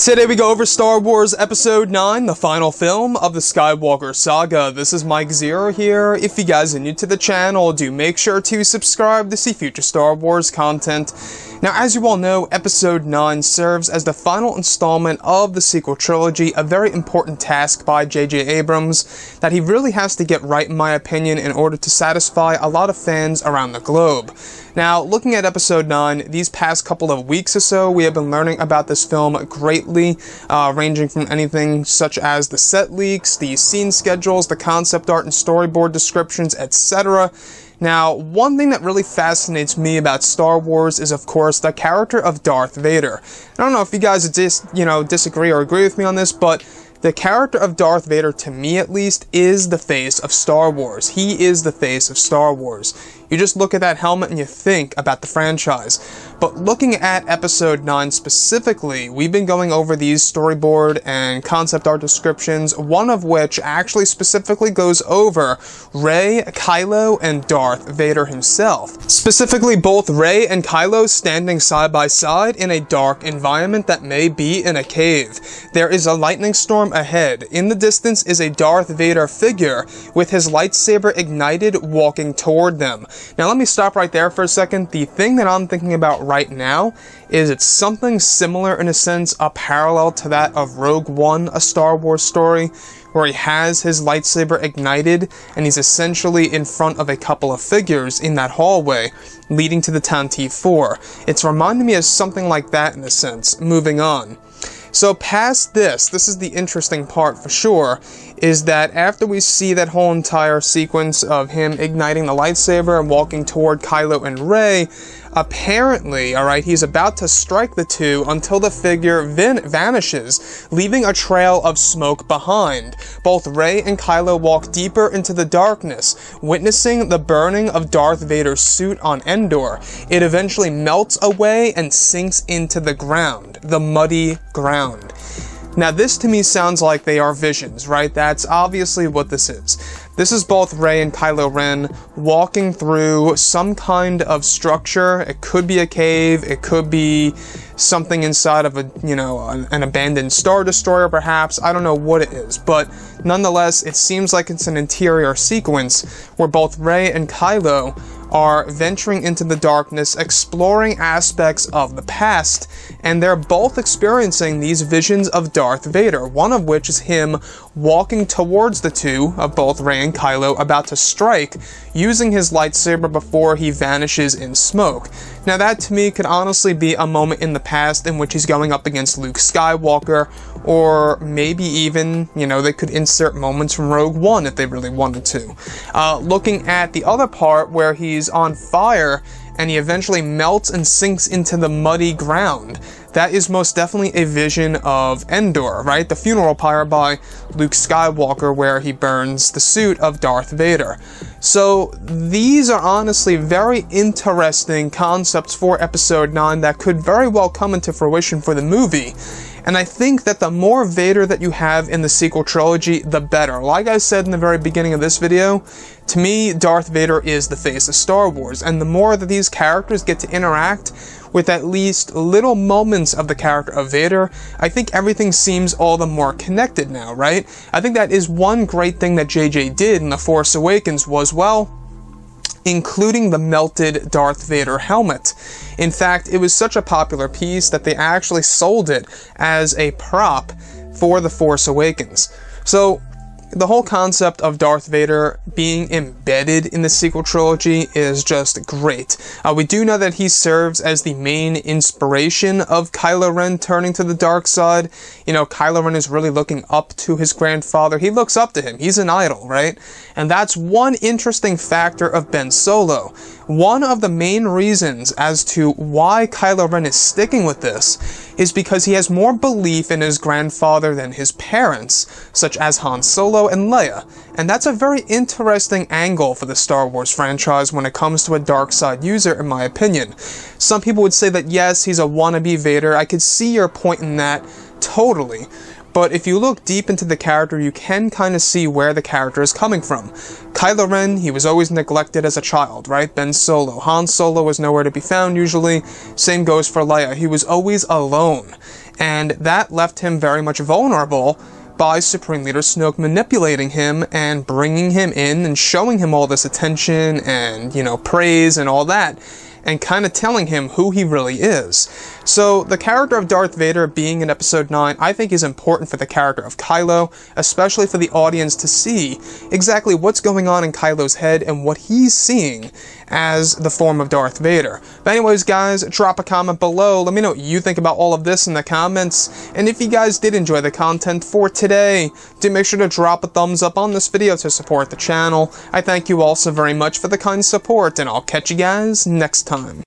Today we go over Star Wars Episode 9, the final film of the Skywalker saga. This is Mike Zero here. If you guys are new to the channel, do make sure to subscribe to see future Star Wars content. Now, as you all know, Episode 9 serves as the final installment of the sequel trilogy, a very important task by J.J. Abrams that he really has to get right, in my opinion, in order to satisfy a lot of fans around the globe. Now, looking at Episode 9, these past couple of weeks or so, we have been learning about this film greatly, ranging from anything such as the set leaks, the scene schedules, the concept art and storyboard descriptions, etc. Now, one thing that really fascinates me about Star Wars is, of course, the character of Darth Vader. I don't know if you guys disagree or agree with me on this, but the character of Darth Vader, to me at least, is the face of Star Wars. He is the face of Star Wars. You just look at that helmet and you think about the franchise. But looking at Episode 9 specifically, we've been going over these storyboard and concept art descriptions, one of which actually specifically goes over Rey, Kylo, and Darth Vader himself. Specifically, both Rey and Kylo standing side by side in a dark environment that may be in a cave. There is a lightning storm ahead. In the distance is a Darth Vader figure with his lightsaber ignited walking toward them. Now let me stop right there for a second. The thing that I'm thinking about right now is it's something similar in a sense, a parallel to that of Rogue One, a Star Wars story, where he has his lightsaber ignited and he's essentially in front of a couple of figures in that hallway leading to the Tantive 4. It's reminding me of something like that in a sense. Moving on. So past this is the interesting part for sure, is that after we see that whole entire sequence of him igniting the lightsaber and walking toward Kylo and Rey, apparently, alright, he's about to strike the two until the figure vanishes, leaving a trail of smoke behind. Both Rey and Kylo walk deeper into the darkness, witnessing the burning of Darth Vader's suit on Endor. It eventually melts away and sinks into the ground, the muddy ground. Now this to me sounds like they are visions, right? That's obviously what this is. This is both Rey and Kylo Ren walking through some kind of structure. It could be a cave, it could be something inside of an abandoned Star Destroyer perhaps, I don't know what it is, but nonetheless it seems like it's an interior sequence where both Rey and Kylo are venturing into the darkness, exploring aspects of the past, and they're both experiencing these visions of Darth Vader, one of which is him walking towards the two of both Rey and Kylo, about to strike, using his lightsaber before he vanishes in smoke. Now that to me could honestly be a moment in the past in which he's going up against Luke Skywalker, or maybe even, they could insert moments from Rogue One if they really wanted to. Looking at the other part where he's on fire and he eventually melts and sinks into the muddy ground, that is most definitely a vision of Endor, right? The funeral pyre by Luke Skywalker where he burns the suit of Darth Vader. So these are honestly very interesting concepts for Episode 9 that could very well come into fruition for the movie. And I think that the more Vader that you have in the sequel trilogy, the better. Like I said in the very beginning of this video, to me, Darth Vader is the face of Star Wars, and the more that these characters get to interact with at least little moments of the character of Vader, I think everything seems all the more connected now, right? I think that is one great thing that JJ did in The Force Awakens was, well, including the melted Darth Vader helmet. In fact, it was such a popular piece that they actually sold it as a prop for The Force Awakens. So the whole concept of Darth Vader being embedded in the sequel trilogy is just great. We do know that he serves as the main inspiration of Kylo Ren turning to the dark side. Kylo Ren is really looking up to his grandfather. He looks up to him. He's an idol, right? And that's one interesting factor of Ben Solo. One of the main reasons as to why Kylo Ren is sticking with this is because he has more belief in his grandfather than his parents, such as Han Solo and Leia. And that's a very interesting angle for the Star Wars franchise when it comes to a dark side user, in my opinion. Some people would say that yes, he's a wannabe Vader. I could see your point in that totally. but if you look deep into the character, you can kind of see where the character is coming from. Kylo Ren, he was always neglected as a child, right? Ben Solo. Han Solo was nowhere to be found usually. Same goes for Leia. He was always alone. And that left him very much vulnerable by Supreme Leader Snoke manipulating him and bringing him in and showing him all this attention and, you know, praise and all that, and kind of telling him who he really is. So the character of Darth Vader being in Episode 9, I think is important for the character of Kylo, especially for the audience to see exactly what's going on in Kylo's head and what he's seeing as the form of Darth Vader. But anyways, guys, drop a comment below. Let me know what you think about all of this in the comments. And if you guys did enjoy the content for today, do make sure to drop a thumbs up on this video to support the channel. I thank you all so very much for the kind support, and I'll catch you guys next time.